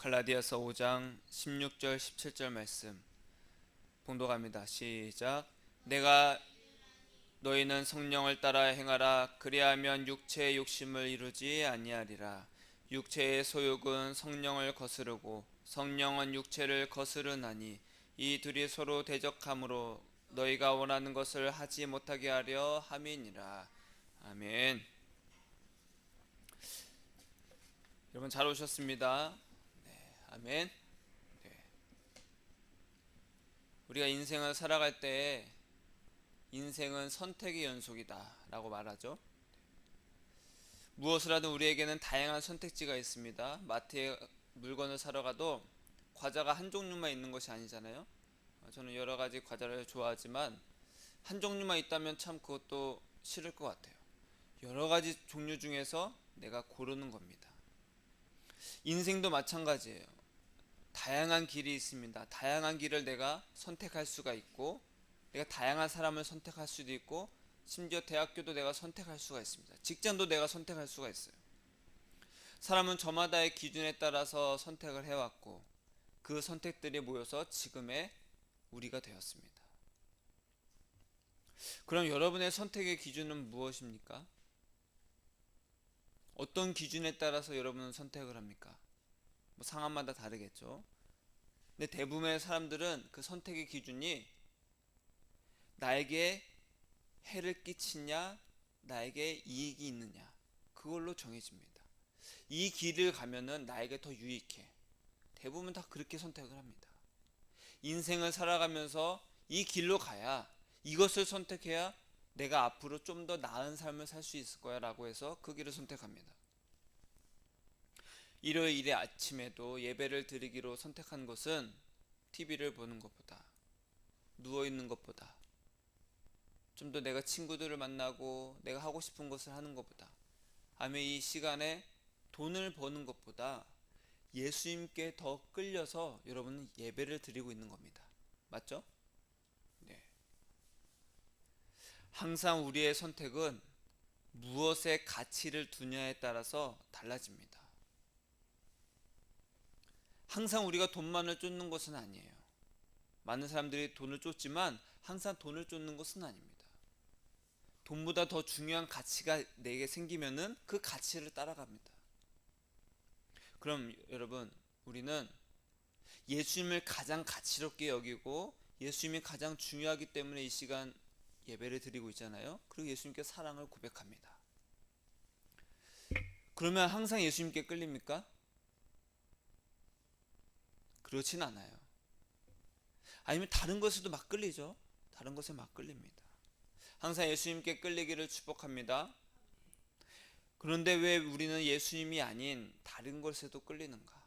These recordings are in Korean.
갈라디아서 5장 16절 17절 말씀 봉독합니다. 시작. 내가 너희는 성령을 따라 행하라. 그리하면 육체의 욕심을 이루지 아니하리라. 육체의 소욕은 성령을 거스르고 성령은 육체를 거스르나니 이 둘이 서로 대적하므로 너희가 원하는 것을 하지 못하게 하려 함이니라. 아멘. 여러분 잘 오셨습니다. 아멘. 네. 우리가 인생을 살아갈 때 인생은 선택의 연속이다 라고 말하죠. 무엇을 하든 우리에게는 다양한 선택지가 있습니다. 마트에 물건을 사러 가도 과자가 한 종류만 있는 것이 아니잖아요. 저는 여러 가지 과자를 좋아하지만 한 종류만 있다면 참 그것도 싫을 것 같아요. 여러 가지 종류 중에서 내가 고르는 겁니다. 인생도 마찬가지예요. 다양한 길이 있습니다. 다양한 길을 내가 선택할 수가 있고, 내가 다양한 사람을 선택할 수도 있고, 심지어 대학교도 내가 선택할 수가 있습니다. 직장도 내가 선택할 수가 있어요. 사람은 저마다의 기준에 따라서 선택을 해왔고, 그 선택들이 모여서 지금의 우리가 되었습니다. 그럼 여러분의 선택의 기준은 무엇입니까? 어떤 기준에 따라서 여러분은 선택을 합니까? 뭐 상황마다 다르겠죠. 근데 대부분의 사람들은 그 선택의 기준이 나에게 해를 끼치냐, 나에게 이익이 있느냐, 그걸로 정해집니다. 이 길을 가면은 나에게 더 유익해. 대부분 다 그렇게 선택을 합니다. 인생을 살아가면서 이 길로 가야, 이것을 선택해야 내가 앞으로 좀 더 나은 삶을 살 수 있을 거야 라고 해서 그 길을 선택합니다. 일요일의 아침에도 예배를 드리기로 선택한 것은 TV를 보는 것보다, 누워있는 것보다, 좀 더 내가 친구들을 만나고 내가 하고 싶은 것을 하는 것보다, 아니면 이 시간에 돈을 버는 것보다 예수님께 더 끌려서 여러분은 예배를 드리고 있는 겁니다. 맞죠? 네. 항상 우리의 선택은 무엇에 가치를 두냐에 따라서 달라집니다. 항상 우리가 돈만을 쫓는 것은 아니에요. 많은 사람들이 돈을 쫓지만 항상 돈을 쫓는 것은 아닙니다. 돈보다 더 중요한 가치가 내게 생기면은 그 가치를 따라갑니다. 그럼 여러분, 우리는 예수님을 가장 가치롭게 여기고 예수님이 가장 중요하기 때문에 이 시간 예배를 드리고 있잖아요. 그리고 예수님께 사랑을 고백합니다. 그러면 항상 예수님께 끌립니까? 그렇진 않아요. 아니면 다른 것에도 막 끌리죠. 다른 것에 막 끌립니다. 항상 예수님께 끌리기를 축복합니다. 그런데 왜 우리는 예수님이 아닌 다른 것에도 끌리는가?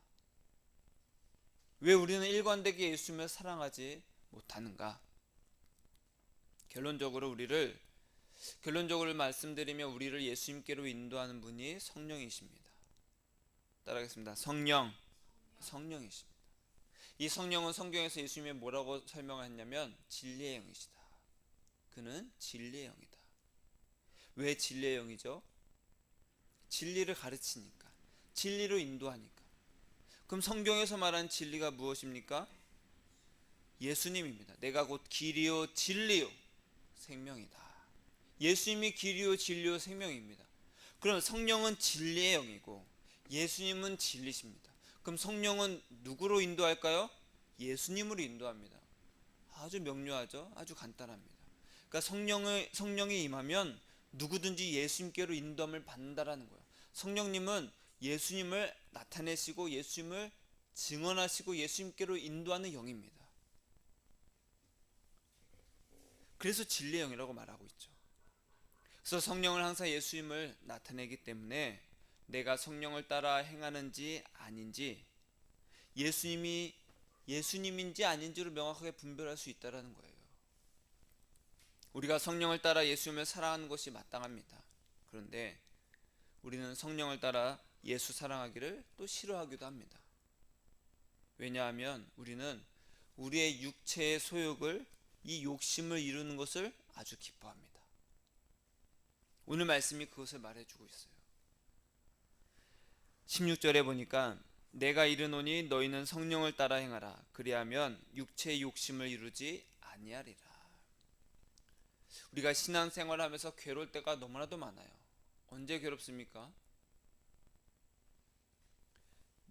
왜 우리는 일관되게 예수님을 사랑하지 못하는가? 결론적으로 말씀드리면 우리를 예수님께로 인도하는 분이 성령이십니다. 따라하겠습니다. 성령이십니다. 이 성령은 성경에서 예수님이 뭐라고 설명했냐면 진리의 영이시다. 그는 진리의 영이다. 왜 진리의 영이죠? 진리를 가르치니까, 진리로 인도하니까. 그럼 성경에서 말하는 진리가 무엇입니까? 예수님입니다. 내가 곧 길이요 진리요 생명이다. 예수님이 길이요 진리요 생명입니다. 그럼 성령은 진리의 영이고 예수님은 진리십니다. 그럼 성령은 누구로 인도할까요? 예수님으로 인도합니다. 아주 명료하죠? 아주 간단합니다. 그러니까 성령이 임하면 누구든지 예수님께로 인도함을 받는다라는 거예요. 성령님은 예수님을 나타내시고 예수님을 증언하시고 예수님께로 인도하는 영입니다. 그래서 진리의 영이라고 말하고 있죠. 그래서 성령을 항상 예수님을 나타내기 때문에 내가 성령을 따라 행하는지 아닌지, 예수님인지 아닌지를 명확하게 분별할 수 있다는 거예요. 우리가 성령을 따라 예수님을 사랑하는 것이 마땅합니다. 그런데 우리는 성령을 따라 예수 사랑하기를 또 싫어하기도 합니다. 왜냐하면 우리는 우리의 육체의 소욕을, 이 욕심을 이루는 것을 아주 기뻐합니다. 오늘 말씀이 그것을 말해주고 있어요. 16절에 보니까 내가 이르노니 너희는 성령을 따라 행하라. 그리하면 육체의 욕심을 이루지 아니하리라. 우리가 신앙생활을 하면서 괴로울 때가 너무나도 많아요. 언제 괴롭습니까?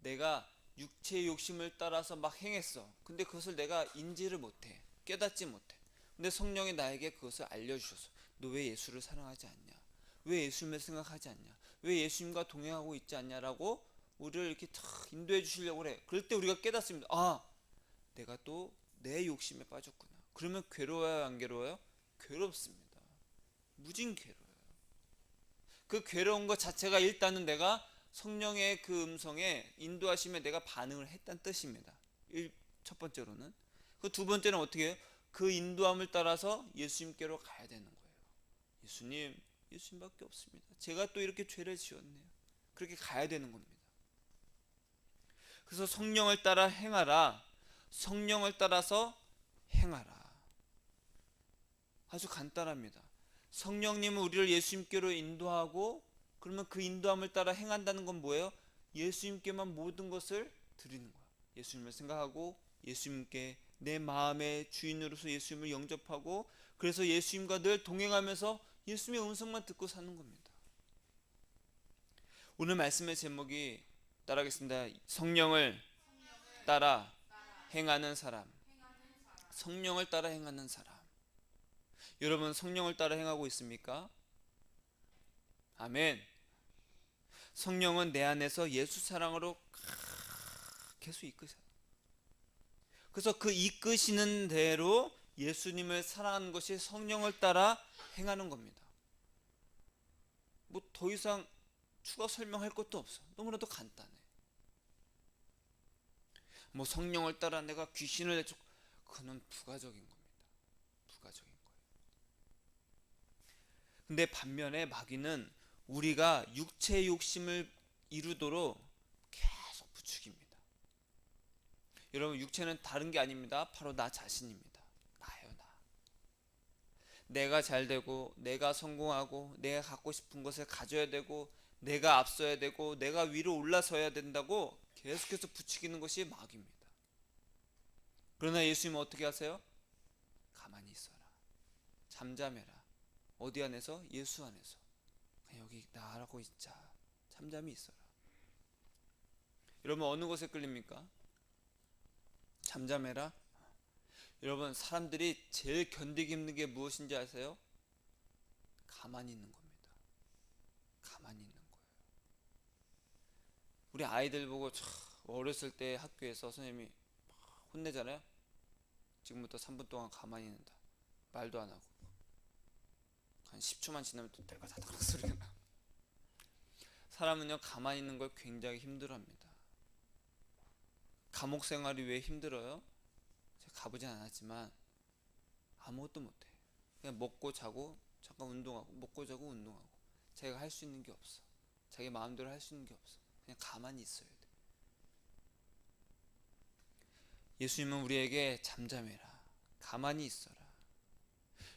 내가 육체의 욕심을 따라서 막 행했어. 근데 그것을 내가 인지를 못해. 깨닫지 못해. 근데 성령이 나에게 그것을 알려주셔서 너 왜 예수를 사랑하지 않냐? 왜 예수님을 생각하지 않냐? 왜 예수님과 동행하고 있지 않냐라고 우리를 이렇게 탁 인도해 주시려고 그래. 그럴 때 우리가 깨닫습니다. 아, 내가 또 내 욕심에 빠졌구나. 그러면 괴로워요, 안 괴로워요? 괴롭습니다. 무진 괴로워요. 그 괴로운 것 자체가 일단은 내가 성령의 그 음성에 인도하심에 내가 반응을 했다는 뜻입니다. 첫 번째로는. 그 두 번째는 어떻게 해요? 그 인도함을 따라서 예수님께로 가야 되는 거예요. 예수님, 예수님밖에 없습니다. 제가 또 이렇게 죄를 지었네요. 그렇게 가야 되는 겁니다. 그래서 성령을 따라 행하라. 성령을 따라서 행하라. 아주 간단합니다. 성령님은 우리를 예수님께로 인도하고 그러면 그 인도함을 따라 행한다는 건 뭐예요? 예수님께만 모든 것을 드리는 거야. 예수님을 생각하고 예수님께 내 마음의 주인으로서 예수님을 영접하고 그래서 예수님과 늘 동행하면서 예수님의 음성만 듣고 사는 겁니다. 오늘 말씀의 제목이 따라하겠습니다. 성령을 따라 행하는 사람. 성령을 따라 행하는 사람. 여러분 성령을 따라 행하고 있습니까? 아멘. 성령은 내 안에서 예수 사랑으로 계속 이끄셔요. 그래서 그 이끄시는 대로 예수님을 사랑하는 것이 성령을 따라 행하는 겁니다. 뭐 더 이상 추가 설명할 것도 없어. 너무나도 간단해. 뭐 성령을 따라 내가 귀신을 내쫓고 그건 부가적인 겁니다. 부가적인 거예요. 근데 반면에 마귀는 우리가 육체의 욕심을 이루도록 계속 부추깁니다. 여러분 육체는 다른 게 아닙니다. 바로 나 자신입니다. 나예요, 나. 내가 잘 되고 내가 성공하고 내가 갖고 싶은 것을 가져야 되고 내가 앞서야 되고 내가 위로 올라서야 된다고 계속해서 부추기는 것이 마귀입니다. 그러나 예수님은 어떻게 하세요? 가만히 있어라. 잠잠해라. 어디 안에서? 예수 안에서. 그냥 여기 나라고 있자. 잠잠히 있어라. 여러분 어느 것에 끌립니까? 잠잠해라. 여러분 사람들이 제일 견디기 힘든 게 무엇인지 아세요? 가만히 있는 겁니다. 가만히 있는 거예요. 우리 아이들 보고 어렸을 때 학교에서 선생님이 혼내잖아요. 지금부터 3분 동안 가만히 있는다. 말도 안 하고 한 10초만 지나면 또 달가다닥 소리가 나. 사람은요 가만히 있는 걸 굉장히 힘들어합니다. 감옥 생활이 왜 힘들어요? 제가 가보진 않았지만 아무것도 못해. 그냥 먹고 자고 잠깐 운동하고 먹고 자고 운동하고 자기가 할 수 있는 게 없어. 자기 마음대로 할 수 있는 게 없어. 그냥 가만히 있어야 돼. 예수님은 우리에게 잠잠해라. 가만히 있어라.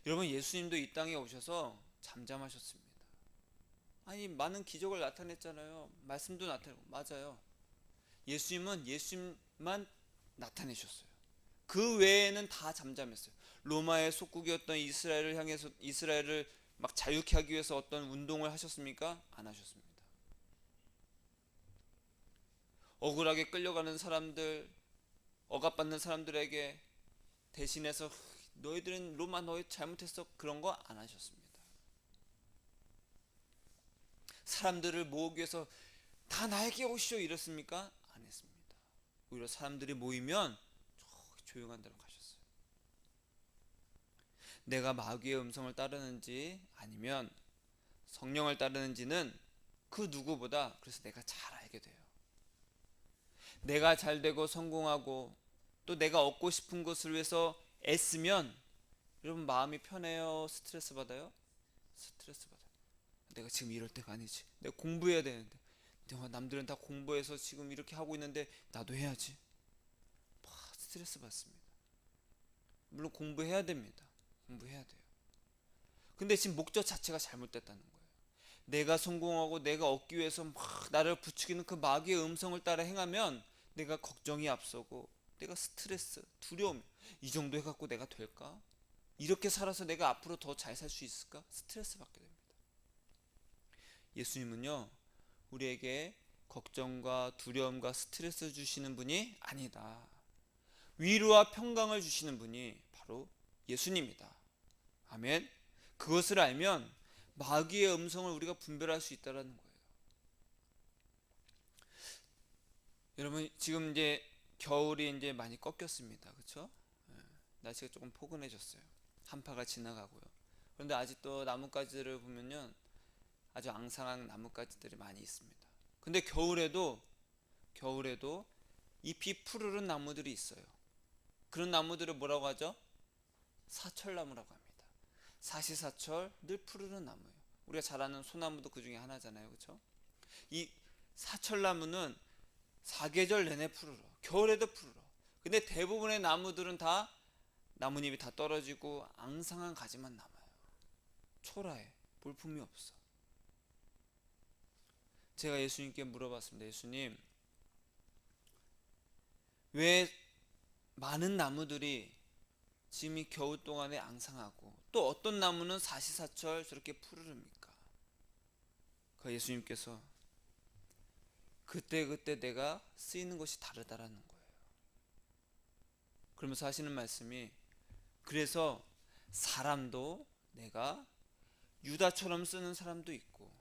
여러분 예수님도 이 땅에 오셔서 잠잠하셨습니다. 아니 많은 기적을 나타냈잖아요. 말씀도 나타내고 맞아요. 예수님은 예수님만 나타내셨어요. 그 외에는 다 잠잠했어요. 로마의 속국이었던 이스라엘을 향해서 이스라엘을 막 자유케 하기 위해서 어떤 운동을 하셨습니까? 안 하셨습니다. 억울하게 끌려가는 사람들, 억압받는 사람들에게 대신해서 너희들은 로마 너희 잘못했어 그런 거 안 하셨습니다. 사람들을 모으기 위해서 다 나에게 오시오 이랬습니까? 안 했습니다. 오히려 사람들이 모이면 조용한 데로 가셨어요. 내가 마귀의 음성을 따르는지 아니면 성령을 따르는지는 그 누구보다 그래서 내가 잘 알게 돼요. 내가 잘 되고 성공하고 또 내가 얻고 싶은 것을 위해서 애쓰면 여러분 마음이 편해요? 스트레스 받아요? 스트레스 받아요. 내가 지금 이럴 때가 아니지. 내가 공부해야 되는데 남들은 다 공부해서 지금 이렇게 하고 있는데 나도 해야지. 스트레스 받습니다. 물론 공부해야 됩니다. 공부해야 돼요. 근데 지금 목적 자체가 잘못됐다는 거예요. 내가 성공하고 내가 얻기 위해서 막 나를 부추기는 그 마귀의 음성을 따라 행하면 내가 걱정이 앞서고 내가 스트레스, 두려움, 이 정도 해갖고 내가 될까? 이렇게 살아서 내가 앞으로 더 잘 살 수 있을까? 스트레스 받게 됩니다. 예수님은요, 우리에게 걱정과 두려움과 스트레스 주시는 분이 아니다. 위로와 평강을 주시는 분이 바로 예수님이다. 아멘. 그것을 알면 마귀의 음성을 우리가 분별할 수 있다는 거예요. 여러분, 지금 이제 겨울이 이제 많이 꺾였습니다. 그렇죠? 날씨가 조금 포근해졌어요. 한파가 지나가고요. 그런데 아직도 나뭇가지들을 보면요, 아주 앙상한 나뭇가지들이 많이 있습니다. 근데 겨울에도 잎이 푸르른 나무들이 있어요. 그런 나무들을 뭐라고 하죠? 사철나무라고 합니다. 사시사철 늘 푸르른 나무예요. 우리가 잘 아는 소나무도 그 중에 하나잖아요. 그렇죠? 이 사철나무는 사계절 내내 푸르러, 겨울에도 푸르러. 근데 대부분의 나무들은 다 나뭇잎이 다 떨어지고 앙상한 가지만 남아요. 초라해. 볼품이 없어. 제가 예수님께 물어봤습니다. 예수님, 왜 많은 나무들이 지금 이 겨울 동안에 앙상하고 또 어떤 나무는 사시사철 저렇게 푸르릅니까? 그 예수님께서 그때 내가 쓰이는 것이 다르다라는 거예요. 그러면서 하시는 말씀이, 그래서 사람도 내가 유다처럼 쓰는 사람도 있고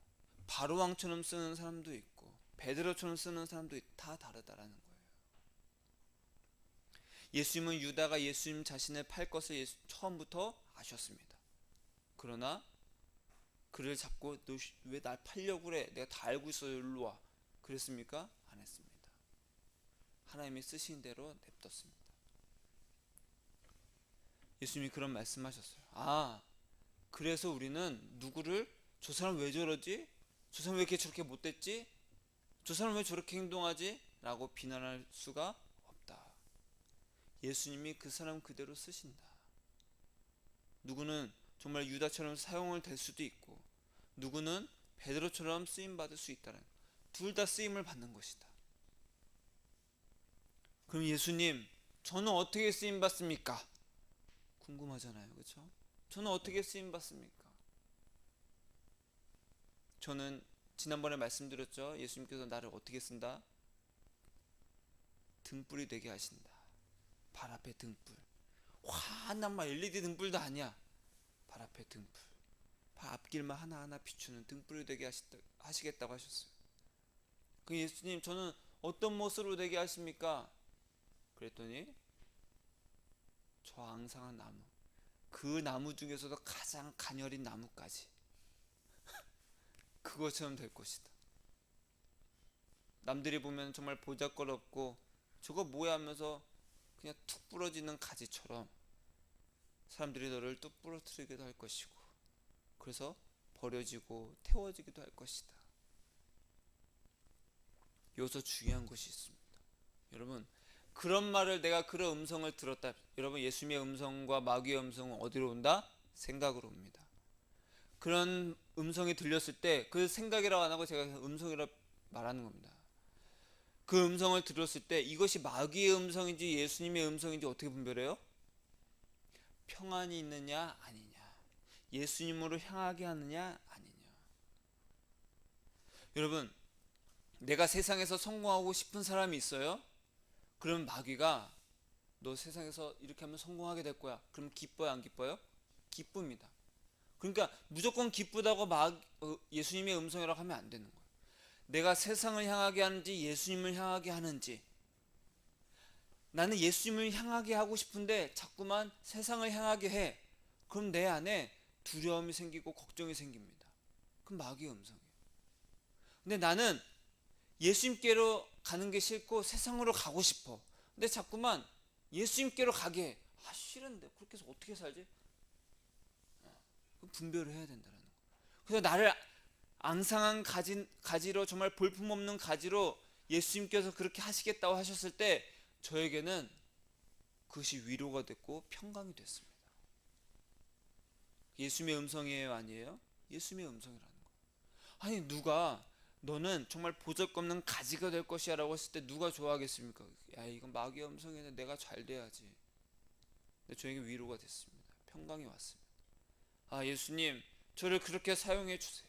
바로왕처럼 쓰는 사람도 있고 베드로처럼 쓰는 사람도 있고 다 다르다라는 거예요. 예수님은 유다가 예수님 자신을 팔 것을 처음부터 아셨습니다. 그러나 그를 잡고 너 왜 날 팔려고 그래? 내가 다 알고 있어. 일로 와. 그랬습니까? 안 했습니다. 하나님이 쓰신 대로 냅뒀습니다. 예수님이 그런 말씀하셨어요. 아, 그래서 우리는 누구를, 저 사람 왜 저러지? 저 사람 왜 이렇게 저렇게 못됐지? 저 사람 왜 저렇게 행동하지? 라고 비난할 수가 없다. 예수님이 그 사람 그대로 쓰신다. 누구는 정말 유다처럼 사용을 될 수도 있고 누구는 베드로처럼 쓰임 받을 수 있다는, 둘 다 쓰임을 받는 것이다. 그럼 예수님, 저는 어떻게 쓰임 받습니까? 궁금하잖아요. 그렇죠? 저는 어떻게 쓰임 받습니까? 저는 지난번에 말씀드렸죠. 예수님께서 나를 어떻게 쓴다? 등불이 되게 하신다. 발 앞에 등불. 환한 막 LED 등불도 아니야. 발 앞에 등불. 발 앞길만 하나하나 비추는 등불이 되게 하시겠다고 하셨어요. 그 예수님, 저는 어떤 모습으로 되게 하십니까? 그랬더니 저 앙상한 나무, 그 나무 중에서도 가장 가녀린 나무까지 그것처럼 될 것이다. 남들이 보면 정말 보잘것없고 저거 뭐야 하면서 그냥 툭 부러지는 가지처럼 사람들이 너를 뚝 부러뜨리기도 할 것이고, 그래서 버려지고 태워지기도 할 것이다. 여기서 중요한 것이 있습니다. 여러분, 그런 말을, 내가 그런 음성을 들었다. 여러분, 예수님의 음성과 마귀의 음성은 어디로 온다? 생각으로 옵니다. 그런 음성이 들렸을 때 그 생각이라고 안 하고 제가 음성이라고 말하는 겁니다. 그 음성을 들었을 때 이것이 마귀의 음성인지 예수님의 음성인지 어떻게 분별해요? 평안이 있느냐 아니냐, 예수님으로 향하게 하느냐 아니냐. 여러분, 내가 세상에서 성공하고 싶은 사람이 있어요? 그럼 마귀가 너 세상에서 이렇게 하면 성공하게 될 거야. 그럼 기뻐요 안 기뻐요? 기쁩니다. 그러니까 무조건 기쁘다고 예수님의 음성이라고 하면 안 되는 거예요. 내가 세상을 향하게 하는지 예수님을 향하게 하는지, 나는 예수님을 향하게 하고 싶은데 자꾸만 세상을 향하게 해. 그럼 내 안에 두려움이 생기고 걱정이 생깁니다. 그럼 마귀의 음성이에요. 근데 나는 예수님께로 가는 게 싫고 세상으로 가고 싶어. 근데 자꾸만 예수님께로 가게 해. 아, 싫은데 그렇게 해서 어떻게 살지? 분별을 해야 된다는 거예요. 그래서 나를 앙상한 가지로, 정말 볼품없는 가지로 예수님께서 그렇게 하시겠다고 하셨을 때 저에게는 그것이 위로가 됐고 평강이 됐습니다. 예수님의 음성이에요 아니에요? 예수님의 음성이라는 거예요. 아니 누가 너는 정말 보잘것없는 가지가 될 것이야 라고 했을 때 누가 좋아하겠습니까? 야 이건 마귀의 음성인데 내가 잘 돼야지. 근데 저에게 위로가 됐습니다. 평강이 왔습니다. 아 예수님 저를 그렇게 사용해 주세요.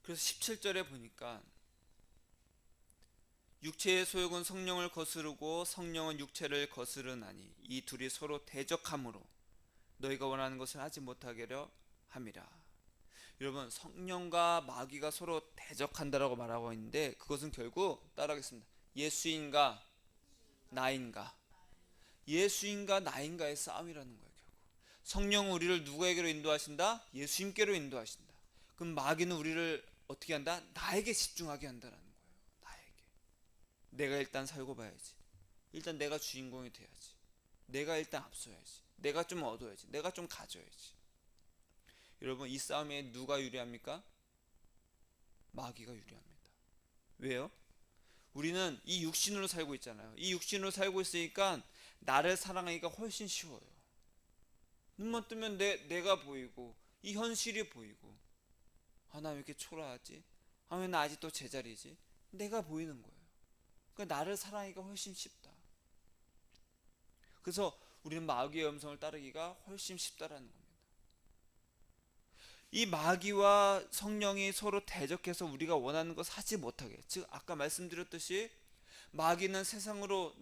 그래서 17절에 보니까 육체의 소욕은 성령을 거스르고 성령은 육체를 거스르나니 이 둘이 서로 대적함으로 너희가 원하는 것을 하지 못하게려 함이라. 여러분 성령과 마귀가 서로 대적한다라고 말하고 있는데 그것은 결국 따라하겠습니다. 예수인가 나인가, 예수인가 나인가의 싸움이라는 거예요. 결국 성령은 우리를 누구에게로 인도하신다? 예수님께로 인도하신다. 그럼 마귀는 우리를 어떻게 한다? 나에게 집중하게 한다라는 거예요. 나에게. 내가 일단 살고 봐야지. 일단 내가 주인공이 돼야지. 내가 일단 앞서야지. 내가 좀 얻어야지. 내가 좀 가져야지. 여러분 이 싸움에 누가 유리합니까? 마귀가 유리합니다. 왜요? 우리는 이 육신으로 살고 있잖아요. 이 육신으로 살고 있으니까 나를 사랑하기가 훨씬 쉬워요. 눈만 뜨면 내가 보이고 이 현실이 보이고 아 나 왜 이렇게 초라하지? 아 왜 나 아직도 제자리지? 내가 보이는 거예요. 그러니까 나를 사랑하기가 훨씬 쉽다. 그래서 우리는 마귀의 음성을 따르기가 훨씬 쉽다라는 겁니다. 이 마귀와 성령이 서로 대적해서 우리가 원하는 것 하지 못하게, 즉 아까 말씀드렸듯이 마귀는 세상으로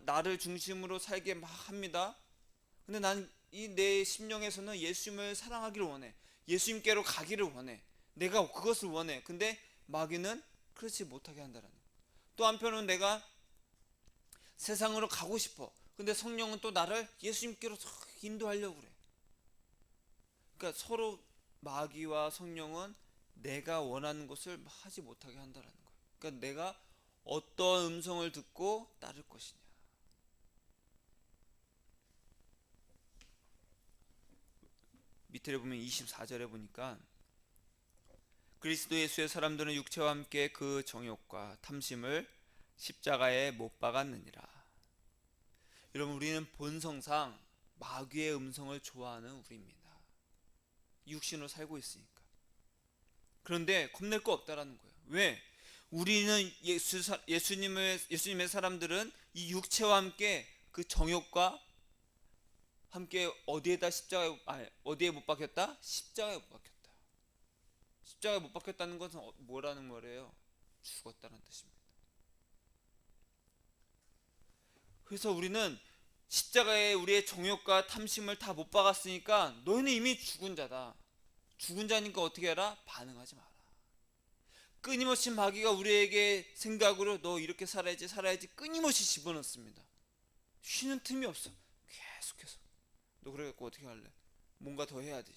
나를 중심으로 살게 합니다. 근데 난 이 내 심령에서는 예수님을 사랑하기를 원해. 예수님께로 가기를 원해. 내가 그것을 원해. 근데 마귀는 그렇지 못하게 한다는 거예요. 또 한편으로는 내가 세상으로 가고 싶어. 근데 성령은 또 나를 예수님께로 인도하려고 그래. 그러니까 서로 마귀와 성령은 내가 원하는 것을 하지 못하게 한다는 거예요. 그러니까 내가 어떤 음성을 듣고 따를 것이냐. 밑에 보면 24절에 보니까 그리스도 예수의 사람들은 육체와 함께 그 정욕과 탐심을 십자가에 못 박았느니라. 여러분 우리는 본성상 마귀의 음성을 좋아하는 우리입니다. 육신으로 살고 있으니까. 그런데 겁낼 거 없다라는 거예요. 왜? 우리는 예수님의 사람들은 이 육체와 함께 그 정욕과 함께 어디에 못 박혔다? 십자가에 못 박혔다. 십자가에 못 박혔다는 것은 뭐라는 말이에요? 죽었다는 뜻입니다. 그래서 우리는 십자가에 우리의 정욕과 탐심을 다 못 박았으니까 너희는 이미 죽은 자다. 죽은 자니까 어떻게 해라? 반응하지 마라. 끊임없이 마귀가 우리에게 생각으로 너 이렇게 살아야지 끊임없이 집어넣습니다. 쉬는 틈이 없어. 계속해서 너 그래갖고 어떻게 할래? 뭔가 더 해야지.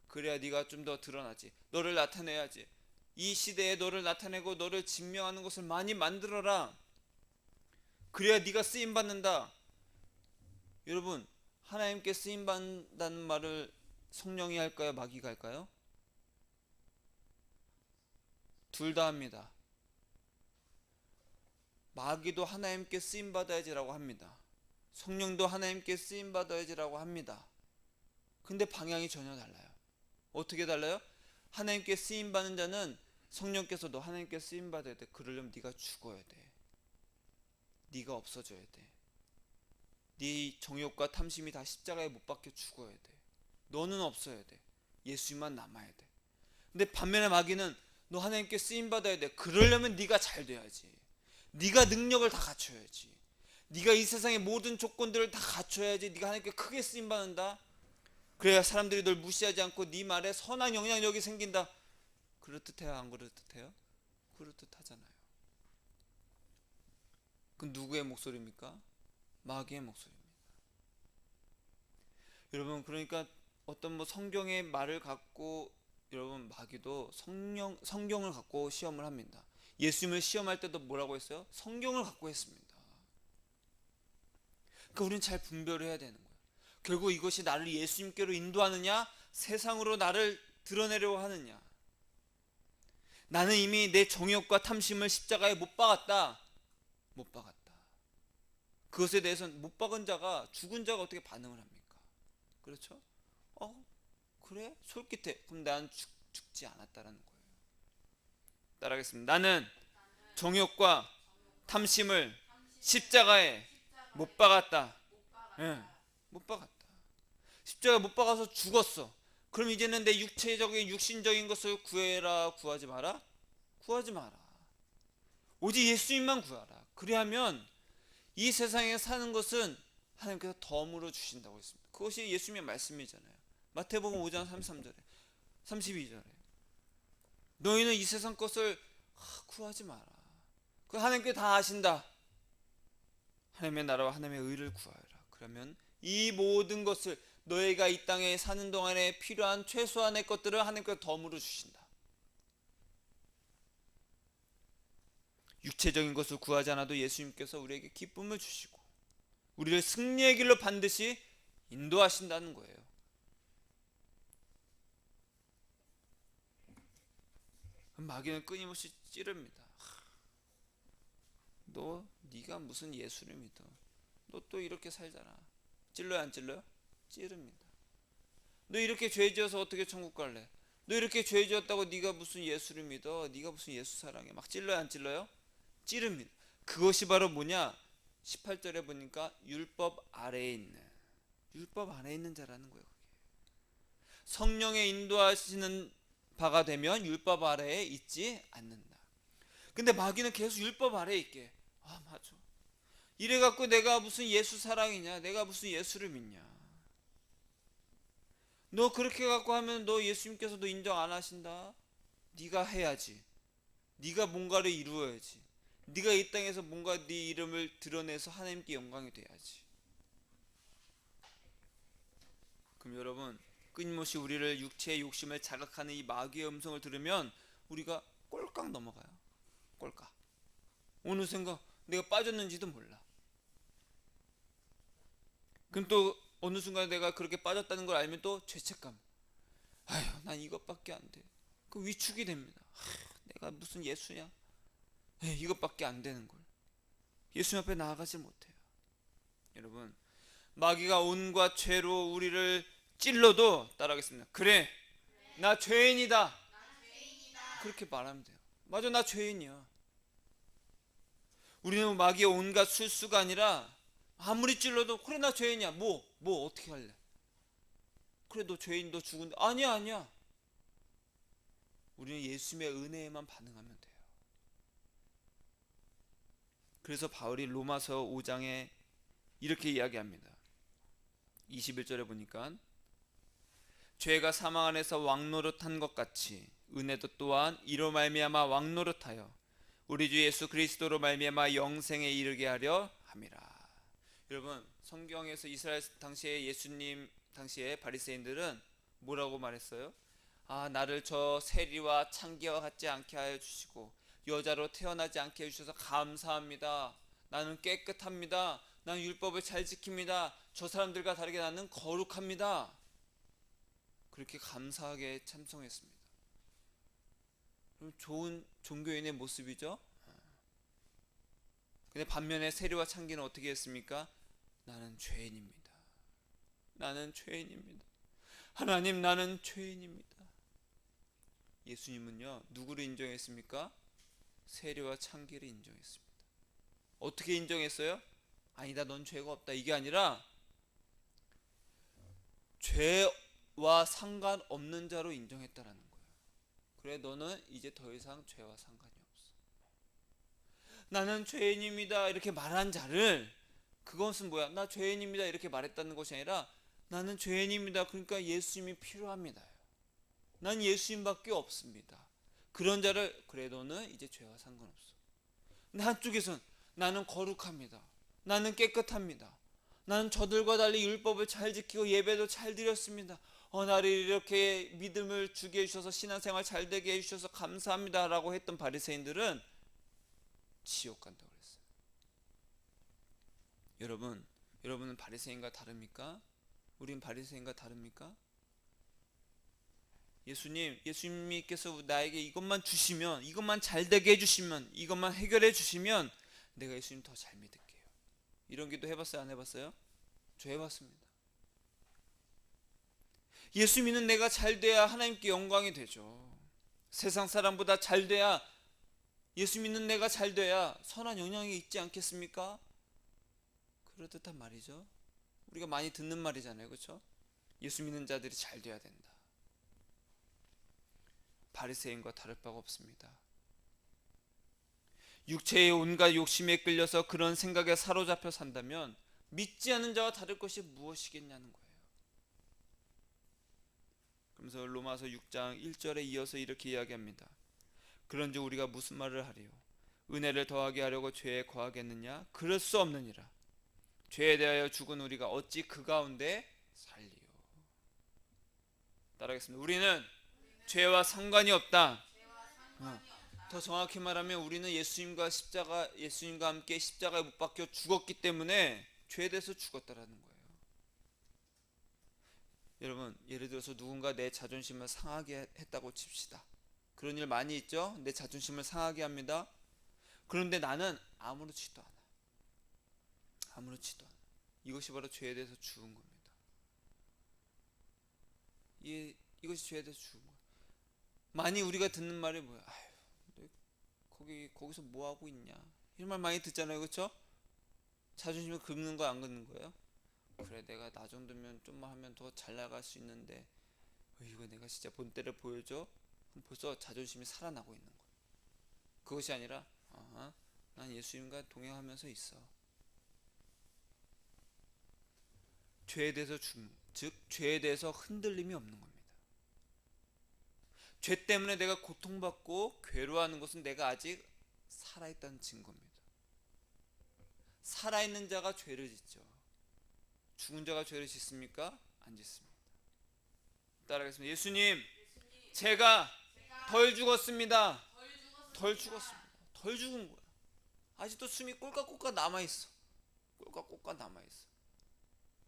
그래야 네가 좀 더 드러나지. 너를 나타내야지. 이 시대에 너를 나타내고 너를 증명하는 것을 많이 만들어라. 그래야 네가 쓰임받는다. 여러분 하나님께 쓰임받는다는 말을 성령이 할까요? 마귀가 할까요? 둘 다 합니다. 마귀도 하나님께 쓰임받아야지라고 합니다. 성령도 하나님께 쓰임받아야지라고 합니다. 근데 방향이 전혀 달라요. 어떻게 달라요? 하나님께 쓰임받는 자는 성령께서 너 하나님께 쓰임받아야 돼. 그러려면 네가 죽어야 돼. 네가 없어져야 돼. 네 정욕과 탐심이 다 십자가에 못 박혀 죽어야 돼. 너는 없어야 돼. 예수님만 남아야 돼. 근데 반면에 마귀는 너 하나님께 쓰임받아야 돼. 그러려면 네가 잘 돼야지. 네가 능력을 다 갖춰야지. 네가 이 세상의 모든 조건들을 다 갖춰야지. 네가 하나님께 크게 쓰임받는다. 그래야 사람들이 널 무시하지 않고 네 말에 선한 영향력이 생긴다. 그럴듯해요? 안 그럴듯해요? 그럴듯하잖아요. 그 누구의 목소리입니까? 마귀의 목소리입니다. 여러분 그러니까 어떤 성경의 말을 갖고 여러분 마귀도 성경을 갖고 시험을 합니다. 예수님을 시험할 때도 뭐라고 했어요? 성경을 갖고 했습니다. 그러니까 우리는 잘 분별을 해야 되는 거예요. 결국 이것이 나를 예수님께로 인도하느냐 세상으로 나를 드러내려고 하느냐. 나는 이미 내 정욕과 탐심을 십자가에 못 박았다. 못 박았다. 그것에 대해서는 못 박은 자가 죽은 자가 어떻게 반응을 합니까? 그렇죠? 그래? 솔깃해. 그럼 난 죽지 않았다라는 거예요. 따라하겠습니다. 나는 정욕과 탐심을 십자가에 못 박았다. 예, 못 박았다. 십자가에 못 박아서 죽었어. 그럼 이제는 내 육체적인 육신적인 것을 구해라, 구하지 마라? 구하지 마라. 오직 예수님만 구하라. 그리하면 이 세상에 사는 것은 하나님께서 덤으로 주신다고 했습니다. 그것이 예수님의 말씀이잖아요. 마태복음 5장 33절에 32절에 너희는 이 세상 것을 구하지 마라. 그 하나님께 다 아신다. 하나님의 나라와 하나님의 의를 구하라. 그러면 이 모든 것을 너희가 이 땅에 사는 동안에 필요한 최소한의 것들을 하나님께서 덤으로 주신다. 육체적인 것을 구하지 않아도 예수님께서 우리에게 기쁨을 주시고 우리를 승리의 길로 반드시 인도하신다는 거예요. 마귀는 끊임없이 찌릅니다. 너 네가 무슨 예수를 믿어? 너 또 이렇게 살잖아. 찔러요 안 찔러요? 찌릅니다. 너 이렇게 죄 지어서 어떻게 천국 갈래? 너 이렇게 죄 지었다고 네가 무슨 예수를 믿어? 네가 무슨 예수 사랑해? 막 찔러요 안 찔러요? 찌릅니다. 그것이 바로 뭐냐? 18절에 보니까 율법 아래에 있는 자라는 거예요. 성령의 인도하시는 바가 되면 율법 아래에 있지 않는다. 근데 마귀는 계속 율법 아래에 있게. 맞아. 이래갖고 내가 무슨 예수 사랑이냐? 내가 무슨 예수를 믿냐? 너 그렇게 갖고 하면 너 예수님께서도 인정 안 하신다. 네가 해야지. 네가 뭔가를 이루어야지. 네가 이 땅에서 뭔가 네 이름을 드러내서 하나님께 영광이 돼야지. 그럼 여러분 끊임없이 우리를 육체의 욕심을 자극하는 이 마귀의 음성을 들으면 우리가 꼴깍 넘어가요. 꼴깍. 어느 순간 내가 빠졌는지도 몰라. 그럼 또 어느 순간 내가 그렇게 빠졌다는 걸 알면 또 죄책감. 난 이것밖에 안 돼. 그 위축이 됩니다. 내가 무슨 예수냐? 이것밖에 안 되는 걸. 예수님 앞에 나아가지 못해요. 여러분, 마귀가 온갖 죄로 우리를 찔러도 따라하겠습니다. 그래, 나 죄인이다. 그렇게 말하면 돼요. 맞아, 나 죄인이야. 우리는 마귀의 온갖 술수가 아니라 아무리 찔러도 그래 나 죄인이야. 뭐 어떻게 할래? 그래 너 죄인, 너 죽은데 아니야. 우리는 예수님의 은혜에만 반응하면 돼요. 그래서 바울이 로마서 5장에 이렇게 이야기합니다. 21절에 보니까 죄가 사망 안에서 왕노릇한 것 같이 은혜도 또한 이로 말미암아 왕노릇하여 우리 주 예수 그리스도로 말미암아 영생에 이르게 하려 함이라. 여러분, 성경에서 이스라엘 당시에 예수님 당시에 바리새인들은 뭐라고 말했어요? 나를 저 세리와 창기와 같지 않게 하여 주시고 여자로 태어나지 않게 해주셔서 감사합니다. 나는 깨끗합니다. 나는 율법을 잘 지킵니다. 저 사람들과 다르게 나는 거룩합니다. 그렇게 감사하게 찬송했습니다. 좋은 종교인의 모습이죠. 근데 반면에 세리와 창기는 어떻게 했습니까? 나는 죄인입니다. 하나님, 나는 죄인입니다. 예수님은요, 누구를 인정했습니까? 세리와 창기를 인정했습니다. 어떻게 인정했어요? 아니다, 넌 죄가 없다, 이게 아니라 죄와 상관없는 자로 인정했다라는 거예요. 그래, 너는 이제 더 이상 죄와 상관이 없어. 나는 죄인입니다 이렇게 말한 자를, 그것은 뭐야? 나 죄인입니다 이렇게 말했다는 것이 아니라 나는 죄인입니다, 그러니까 예수님이 필요합니다, 난 예수님밖에 없습니다. 그런 자를 그래 너는 이제 죄와 상관없어. 근데 한쪽에선 나는 거룩합니다, 나는 깨끗합니다, 나는 저들과 달리 율법을 잘 지키고 예배도 잘 드렸습니다, 나를 이렇게 믿음을 주게 해주셔서 신앙생활 잘 되게 해주셔서 감사합니다 라고 했던 바리새인들은 지옥 간다고 그랬어요. 여러분은 바리새인과 다릅니까? 우린 바리새인과 다릅니까? 예수님께서 나에게 이것만 주시면, 이것만 잘 되게 해주시면, 이것만 해결해 주시면 내가 예수님 더 잘 믿을게요. 이런 기도 해봤어요? 안 해봤어요? 저 해봤습니다. 예수 믿는 내가 잘 돼야 하나님께 영광이 되죠. 세상 사람보다 잘 돼야, 예수 믿는 내가 잘 돼야 선한 영향이 있지 않겠습니까? 그렇듯한 말이죠. 우리가 많이 듣는 말이잖아요, 그렇죠? 예수 믿는 자들이 잘 돼야 된다. 바리새인과 다를 바가 없습니다. 육체의 온갖 욕심에 끌려서 그런 생각에 사로잡혀 산다면 믿지 않는 자와 다를 것이 무엇이겠냐는 거예요. 그러면서 로마서 6장 1절에 이어서 이렇게 이야기합니다. 그런즉 우리가 무슨 말을 하리요? 은혜를 더하게 하려고 죄에 거하겠느냐? 그럴 수 없느니라. 죄에 대하여 죽은 우리가 어찌 그 가운데 살리요? 따라하겠습니다. 우리는 죄와 상관이 없다. 더 정확히 말하면 우리는 예수님과 함께 십자가에 못 박혀 죽었기 때문에 죄에 대해서 죽었다라는 거예요. 여러분, 예를 들어서 누군가 내 자존심을 상하게 했다고 칩시다. 그런 일 많이 있죠? 내 자존심을 상하게 합니다. 그런데 나는 아무렇지도 않아. 아무렇지도 않아. 이것이 바로 죄에 대해서 죽은 겁니다. 이것이 죄에 대해서 죽은 거예요. 많이 우리가 듣는 말이 뭐야? 아유, 거기서 뭐 하고 있냐? 이런 말 많이 듣잖아요, 그렇죠? 자존심을 긁는 거 안 긁는 거예요? 그래, 내가 나 정도면 좀만 하면 더 잘 나갈 수 있는데, 이거 내가 진짜 본때를 보여줘? 그럼 벌써 자존심이 살아나고 있는 거예요. 그것이 아니라, 난 예수님과 동행하면서 있어. 죄에 대해서 즉 죄에 대해서 흔들림이 없는 겁니다. 죄 때문에 내가 고통받고 괴로워하는 것은 내가 아직 살아있다는 증거입니다. 살아있는 자가 죄를 짓죠. 죽은 자가 죄를 짓습니까? 안 짓습니다. 따라하겠습니다. 예수님, 제가 덜 죽었습니다. 덜 죽었습니다. 덜 죽은 거야. 아직도 숨이 꼴깍꼴깍 남아있어. 꼴깍꼴깍 남아있어.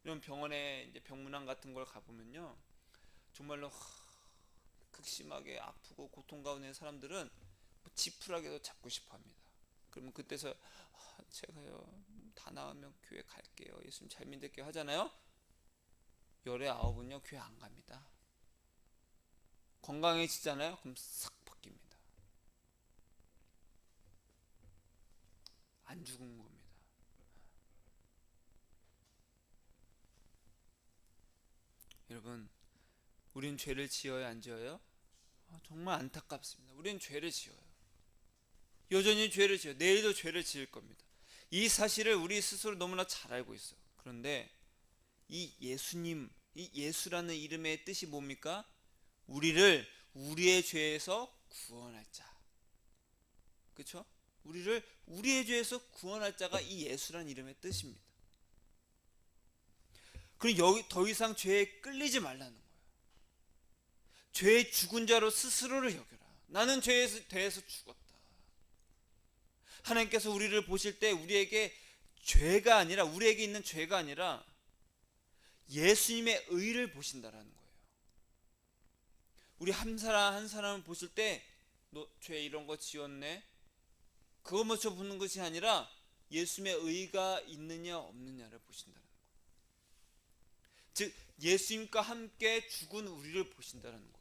이런 병원에 이제 병문안 같은 걸 가보면요, 정말로 극심하게 아프고 고통 가운데 있는 사람들은 지푸라기도 잡고 싶어합니다. 그러면 그때서 제가요 다 나으면 교회 갈게요, 예수님 잘 믿을게요 하잖아요. 열의 9은요 교회 안 갑니다. 건강해지잖아요. 그럼 싹 바뀝니다. 안 죽은 겁니다. 여러분, 우린 죄를 지어요, 안 지어요? 정말 안타깝습니다. 우린 죄를 지어요. 여전히 죄를 지어요. 내일도 죄를 지을 겁니다. 이 사실을 우리 스스로 너무나 잘 알고 있어요. 그런데 이 예수님, 이 예수라는 이름의 뜻이 뭡니까? 우리를 우리의 죄에서 구원할 자. 그렇죠? 우리를 우리의 죄에서 구원할 자가 이 예수라는 이름의 뜻입니다. 그럼 여기 더 이상 죄에 끌리지 말라는 거예요. 죄의 죽은 자로 스스로를 여겨라. 나는 죄에 대해서 죽었다. 하나님께서 우리를 보실 때 우리에게 우리에게 있는 죄가 아니라 예수님의 의를 보신다라는 거예요. 우리 한 사람 한 사람을 보실 때 너 죄 이런 거 지었네? 그거 먼저 보는 것이 아니라 예수님의 의가 있느냐 없느냐를 보신다는 거예요. 즉 예수님과 함께 죽은 우리를 보신다는 거예요.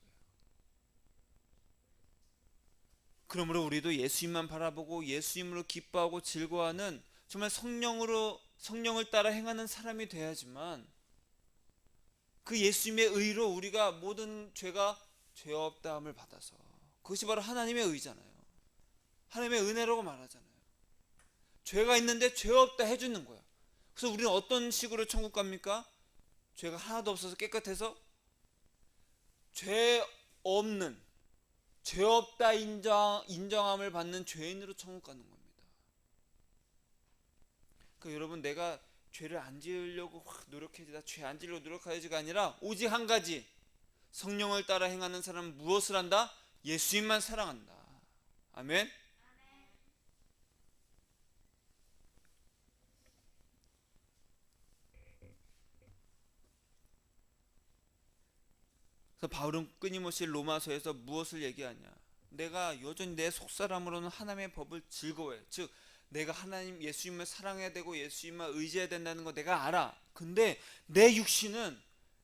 그러므로 우리도 예수님만 바라보고 예수님으로 기뻐하고 즐거워하는 정말 성령을 따라 행하는 사람이 돼야지만 그 예수님의 의로 우리가 모든 죄가 죄 없다함을 받아서, 그것이 바로 하나님의 의잖아요. 하나님의 은혜라고 말하잖아요. 죄가 있는데 죄 없다 해주는 거예요. 그래서 우리는 어떤 식으로 천국 갑니까? 죄가 하나도 없어서 깨끗해서 죄 없다 인정함을 받는 죄인으로 천국 가는 겁니다. 그러니까 여러분, 내가 죄를 안 지으려고 확 노력해야지, 나 죄 안 지으려고 노력해야지가 아니라 오직 한 가지, 성령을 따라 행하는 사람은 무엇을 한다? 예수님만 사랑한다. 아멘. 그래서 바울은 끊임없이 로마서에서 무엇을 얘기하냐? 내가 여전히 내 속사람으로는 하나님의 법을 즐거워해. 즉 내가 하나님 예수님을 사랑해야 되고 예수님만 의지해야 된다는 거 내가 알아. 근데 내 육신은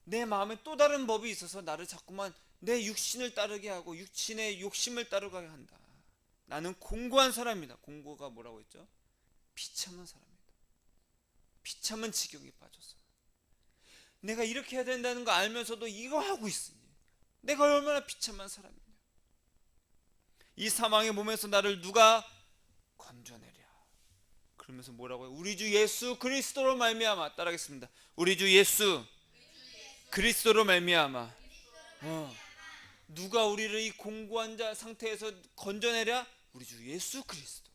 내 마음에 또 다른 법이 있어서 나를 자꾸만 내 육신을 따르게 하고 육신의 욕심을 따르게 한다. 나는 공고한 사람이다. 공고가 뭐라고 했죠? 비참한 사람이다. 비참한 지경에 빠졌어. 내가 이렇게 해야 된다는 거 알면서도 이거 하고 있으니 내가 얼마나 비참한 사람이냐. 이 사망의 몸에서 나를 누가 건져내랴. 그러면서 뭐라고 해요? 우리 주 예수 그리스도로 말미암아. 따라하겠습니다. 우리 주 예수 그리스도로 말미암아. 누가 우리를 이 공고한 자 상태에서 건져내랴? 우리 주 예수 그리스도.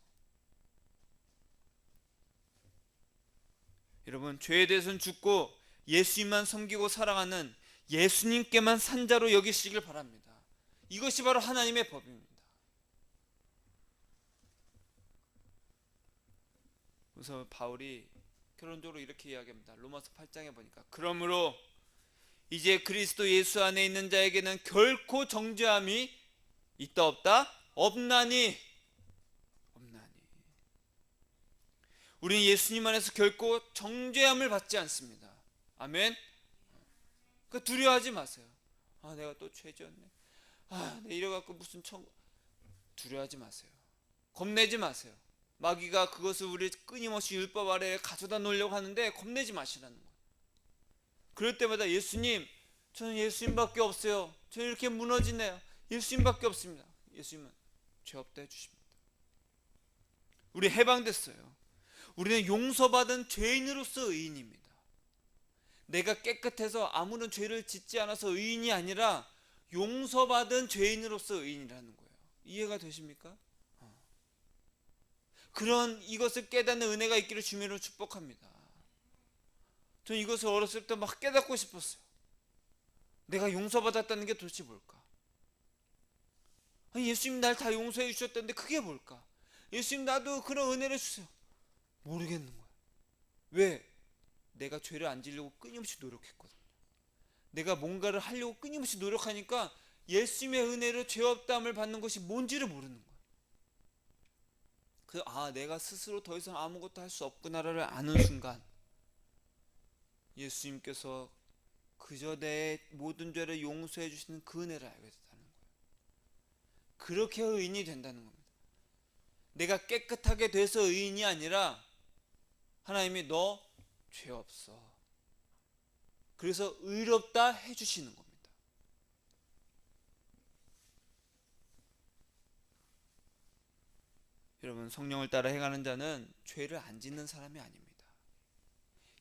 여러분, 죄에 대해서는 죽고 예수님만 섬기고 살아가는 예수님께만 산 자로 여기시길 바랍니다. 이것이 바로 하나님의 법입니다. 그래서 바울이 결론적으로 이렇게 이야기합니다. 로마서 8장에 보니까 그러므로 이제 그리스도 예수 안에 있는 자에게는 결코 정죄함이 있다 없다? 없나니. 우리는 예수님 안에서 결코 정죄함을 받지 않습니다. 아멘. 그러니까 두려워하지 마세요. 내가 또 죄졌네. 내가 이래갖고 무슨 두려워하지 마세요. 겁내지 마세요. 마귀가 그것을 우리 끊임없이 율법 아래에 가져다 놓으려고 하는데 겁내지 마시라는 거예요. 그럴 때마다 예수님, 저는 예수님밖에 없어요. 저는 이렇게 무너지네요. 예수님밖에 없습니다. 예수님은 죄 없다 해주십니다. 우리 해방됐어요. 우리는 용서받은 죄인으로서 의인입니다. 내가 깨끗해서 아무런 죄를 짓지 않아서 의인이 아니라 용서받은 죄인으로서 의인이라는 거예요. 이해가 되십니까? 그런 이것을 깨닫는 은혜가 있기를 주님으로 축복합니다. 저는 이것을 어렸을 때부터 막 깨닫고 싶었어요. 내가 용서받았다는 게 도대체 뭘까? 예수님 날 다 용서해 주셨다는데 그게 뭘까? 예수님 나도 그런 은혜를 주세요. 모르겠는 거야. 왜? 내가 죄를 안 지려고 끊임없이 노력했거든. 내가 뭔가를 하려고 끊임없이 노력하니까 예수님의 은혜로 죄 없다함을 받는 것이 뭔지를 모르는 거야. 내가 스스로 더 이상 아무것도 할 수 없구나를 아는 순간 예수님께서 그저 내 모든 죄를 용서해 주시는 그 은혜를 알게 된다는 거예요. 그렇게 의인이 된다는 겁니다. 내가 깨끗하게 돼서 의인이 아니라 하나님이 너 죄 없어. 그래서 의롭다 해주시는 겁니다. 여러분, 성령을 따라 행하는 자는 죄를 안 짓는 사람이 아닙니다.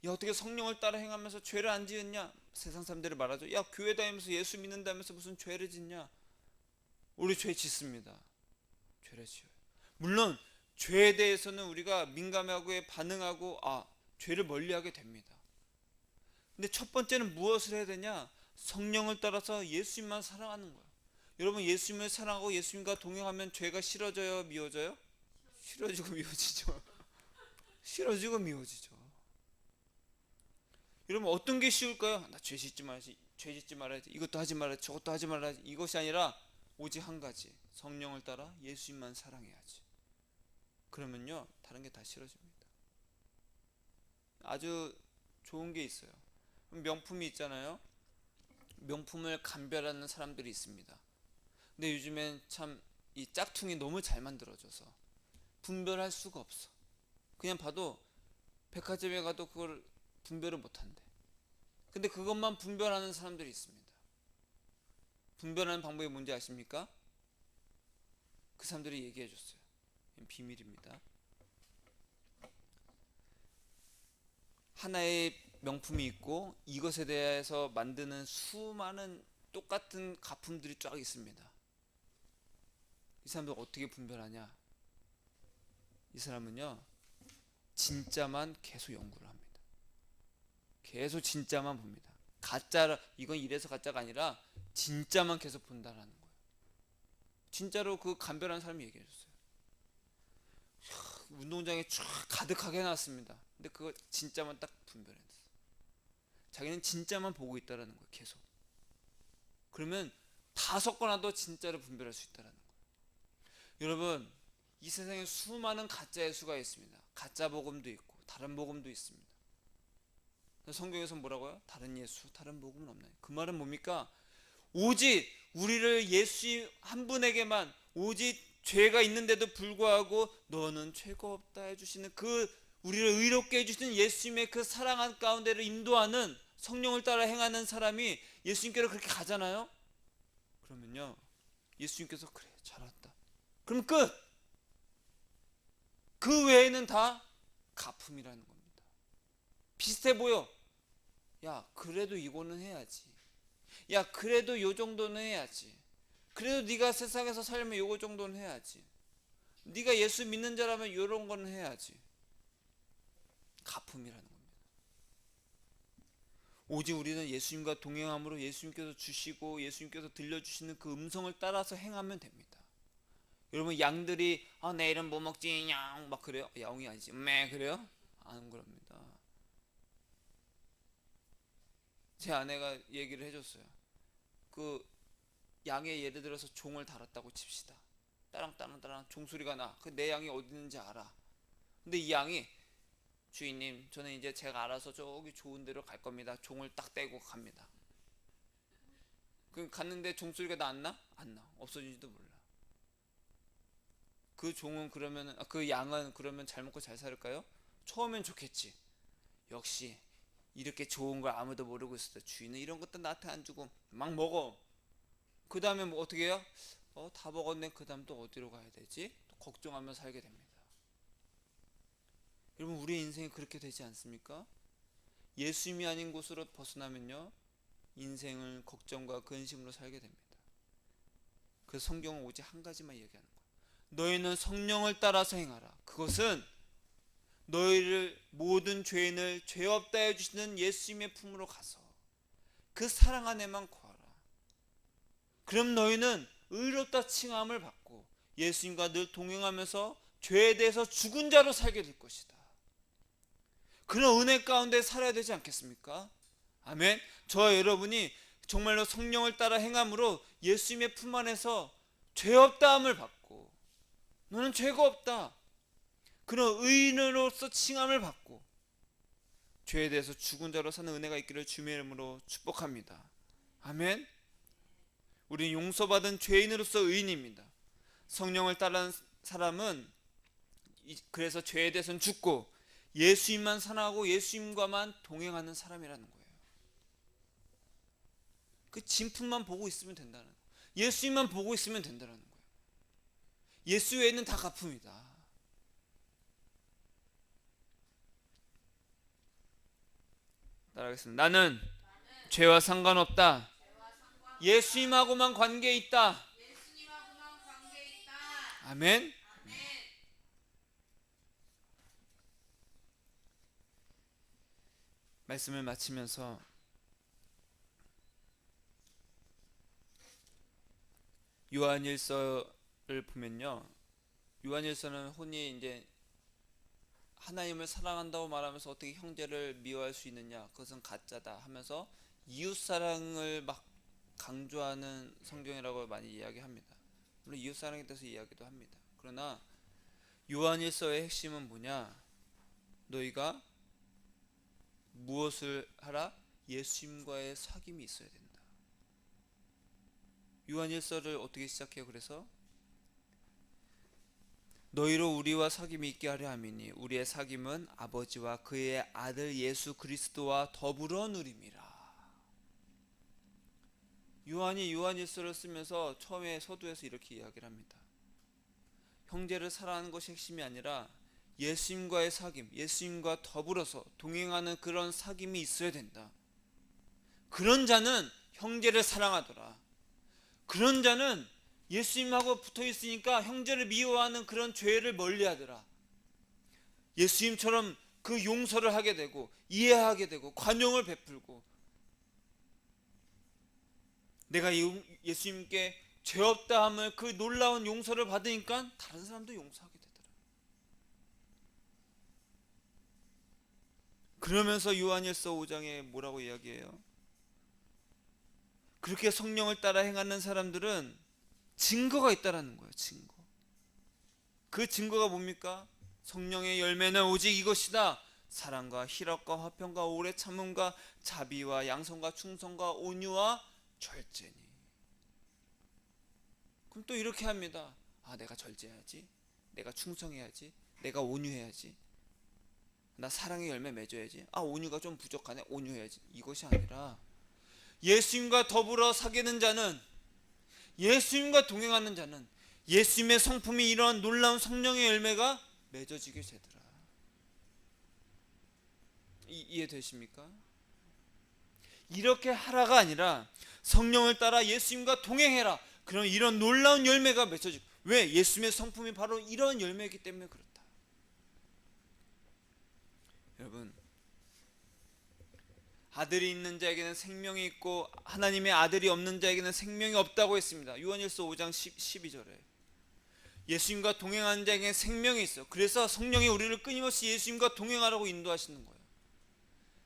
어떻게 성령을 따라 행하면서 죄를 안 지었냐? 세상 사람들이 말하죠. 교회 다니면서 예수 믿는다면서 무슨 죄를 짓냐? 우리 죄 짓습니다. 죄를 지어요. 물론 죄에 대해서는 우리가 민감하고 반응하고 죄를 멀리하게 됩니다. 근데 첫 번째는 무엇을 해야 되냐? 성령을 따라서 예수님만 사랑하는 거예요. 여러분, 예수님을 사랑하고 예수님과 동행하면 죄가 싫어져요? 미워져요? 싫어지고 미워지죠. 싫어지고 미워지죠. 여러분, 어떤 게 쉬울까요? 나 죄 짓지 말아야지, 죄 짓지 말아야지, 이것도 하지 말아야지, 저것도 하지 말아야지. 이것이 아니라 오직 한 가지, 성령을 따라 예수님만 사랑해야지. 그러면요, 다른 게 다 싫어집니다. 아주 좋은 게 있어요. 명품이 있잖아요. 명품을 감별하는 사람들이 있습니다. 근데 요즘엔 참 이 짝퉁이 너무 잘 만들어져서 분별할 수가 없어. 그냥 봐도 백화점에 가도 그걸 분별을 못한대. 근데 그것만 분별하는 사람들이 있습니다. 분별하는 방법이 뭔지 아십니까? 그 사람들이 얘기해 줬어요. 비밀입니다. 하나의 명품이 있고 이것에 대해서 만드는 수많은 똑같은 가품들이 쫙 있습니다. 이 사람들 어떻게 분별하냐? 이 사람은요, 진짜만 계속 연구를 합니다. 계속 진짜만 봅니다. 가짜라, 이건 이래서 가짜가 아니라 진짜만 계속 본다라는 거예요. 진짜로 그 감별한 사람이 얘기해 줬어요. 운동장에 쫙 가득하게 해놨습니다. 근데 그거 진짜만 딱 분별했어요. 자기는 진짜만 보고 있다라는 거예요. 계속. 그러면 다 섞어놔도 진짜를 분별할 수 있다라는 거예요. 여러분, 이 세상에 수많은 가짜의 수가 있습니다. 가짜 복음도 있고 다른 복음도 있습니다. 성경에서 뭐라고요? 다른 예수, 다른 복음은 없나요? 그 말은 뭡니까? 오직 우리를 예수 한 분에게만, 오직 죄가 있는데도 불구하고 너는 죄가 없다 해주시는 그 우리를 의롭게 해주시는 예수님의 그 사랑 가운데를 인도하는, 성령을 따라 행하는 사람이 예수님께로 그렇게 가잖아요. 그러면요, 예수님께서 그래 잘했다, 그럼 끝. 그 외에는 다 가품이라는 겁니다. 비슷해 보여. 야 그래도 이거는 해야지, 야 그래도 요 정도는 해야지, 그래도 네가 세상에서 살면 요거 정도는 해야지, 네가 예수 믿는 자라면 요런 거는 해야지. 가품이라는 겁니다. 오직 우리는 예수님과 동행함으로 예수님께서 주시고 예수님께서 들려주시는 그 음성을 따라서 행하면 됩니다. 여러분, 양들이 내일은 뭐 먹지 양 막 그래요? 야옹이 아니지 매 그래요? 안 그럽니다. 제 아내가 얘기를 해줬어요. 그 양에 예를 들어서 종을 달았다고 칩시다. 따랑따랑따랑 종소리가 나. 그 내 양이 어디 있는지 알아. 근데 이 양이 주인님 저는 이제 제가 알아서 저기 좋은 데로 갈 겁니다. 종을 딱 떼고 갑니다. 그 갔는데 종소리가 났나? 안 나. 없어진지도 몰라. 그 종은 그러면 그 양은 그러면 잘 먹고 잘 살을까요? 처음엔 좋겠지. 역시 이렇게 좋은 걸 아무도 모르고 있을 때 주인은 이런 것도 나한테 안 주고 막 먹어. 그 다음에 뭐 어떻게 해요? 다 먹었네. 그 다음 또 어디로 가야 되지? 또 걱정하며 살게 됩니다. 여러분, 우리 인생이 그렇게 되지 않습니까? 예수님이 아닌 곳으로 벗어나면요, 인생을 걱정과 근심으로 살게 됩니다. 그래서 성경은 오직 한 가지만 얘기하는 거예요. 너희는 성령을 따라서 행하라. 그것은 너희를 모든 죄인을 죄 없다 해주시는 예수님의 품으로 가서 그 사랑 안에만 거하라. 그럼 너희는 의롭다 칭함을 받고 예수님과 늘 동행하면서 죄에 대해서 죽은 자로 살게 될 것이다. 그런 은혜 가운데 살아야 되지 않겠습니까? 아멘. 저와 여러분이 정말로 성령을 따라 행함으로 예수님의 품 안에서 죄 없다함을 받고, 너는 죄가 없다, 그런 의인으로서 칭함을 받고 죄에 대해서 죽은 자로 사는 은혜가 있기를 주님의 이름으로 축복합니다. 아멘. 우리는 용서받은 죄인으로서 의인입니다. 성령을 따르는 사람은 그래서 죄에 대해서는 죽고 예수님만 사랑하고 예수님과만 동행하는 사람이라는 거예요. 그 진품만 보고 있으면 된다는 거예요. 예수님만 보고 있으면 된다는 거예요. 예수 외에는 다 가품이다. 따라하겠습니다. 나는 죄와 상관없다. 예수님하고만 관계 있다. 아멘. 말씀을 마치면서 요한일서를 보면요, 요한일서는 흔히 이제 하나님을 사랑한다고 말하면서 어떻게 형제를 미워할 수 있느냐, 그것은 가짜다 하면서 이웃사랑을 막 강조하는 성경이라고 많이 이야기합니다. 물론 이웃사랑에 대해서 이야기도 합니다. 그러나 요한일서의 핵심은 뭐냐? 너희가 무엇을 하라? 예수님과의 사귐이 있어야 된다. 요한일서를 어떻게 시작해요? 그래서 너희로 우리와 사귐이 있게 하려 함이니 우리의 사귐은 아버지와 그의 아들 예수 그리스도와 더불어 누림이라. 요한이 요한일서를 쓰면서 처음에 서두에서 이렇게 이야기를 합니다. 형제를 사랑하는 것이 핵심이 아니라 예수님과의 사귐, 예수님과 더불어서 동행하는 그런 사귐이 있어야 된다. 그런 자는 형제를 사랑하더라. 그런 자는 예수님하고 붙어 있으니까 형제를 미워하는 그런 죄를 멀리하더라. 예수님처럼 그 용서를 하게 되고 이해하게 되고 관용을 베풀고, 내가 예수님께 죄 없다 함을 그 놀라운 용서를 받으니까 다른 사람도 용서하게 되더라. 그러면서 요한일서 5장에 뭐라고 이야기해요? 그렇게 성령을 따라 행하는 사람들은 증거가 있다라는 거예요. 증거. 그 증거가 뭡니까? 성령의 열매는 오직 이것이다. 사랑과 희락과 화평과 오래 참음과 자비와 양선과 충성과 온유와 절제니. 그럼 또 이렇게 합니다. 아, 내가 절제해야지, 내가 충성해야지, 내가 온유해야지, 나 사랑의 열매 맺어야지. 아, 온유가 좀 부족하네, 온유해야지. 이것이 아니라 예수님과 더불어 사귀는 자는, 예수님과 동행하는 자는 예수님의 성품이 이러한 놀라운 성령의 열매가 맺어지게 되더라. 이해되십니까? 이렇게 하라가 아니라 성령을 따라 예수님과 동행해라. 그럼 이런 놀라운 열매가 맺혀지고. 왜? 예수님의 성품이 바로 이런 열매이기 때문에 그렇다. 여러분, 아들이 있는 자에게는 생명이 있고 하나님의 아들이 없는 자에게는 생명이 없다고 했습니다. 요한일서 5장 12절에 예수님과 동행하는 자에게는 생명이 있어. 그래서 성령이 우리를 끊임없이 예수님과 동행하라고 인도하시는 거예요.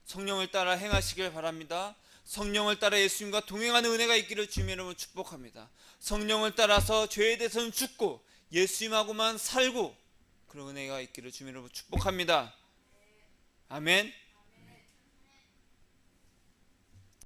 성령을 따라 행하시길 바랍니다. 성령을 따라 예수님과 동행하는 은혜가 있기를 주님의 이름으로 축복합니다. 성령을 따라서 죄에 대해서는 죽고 예수님하고만 살고 그런 은혜가 있기를 주님의 이름으로 축복합니다. 아멘.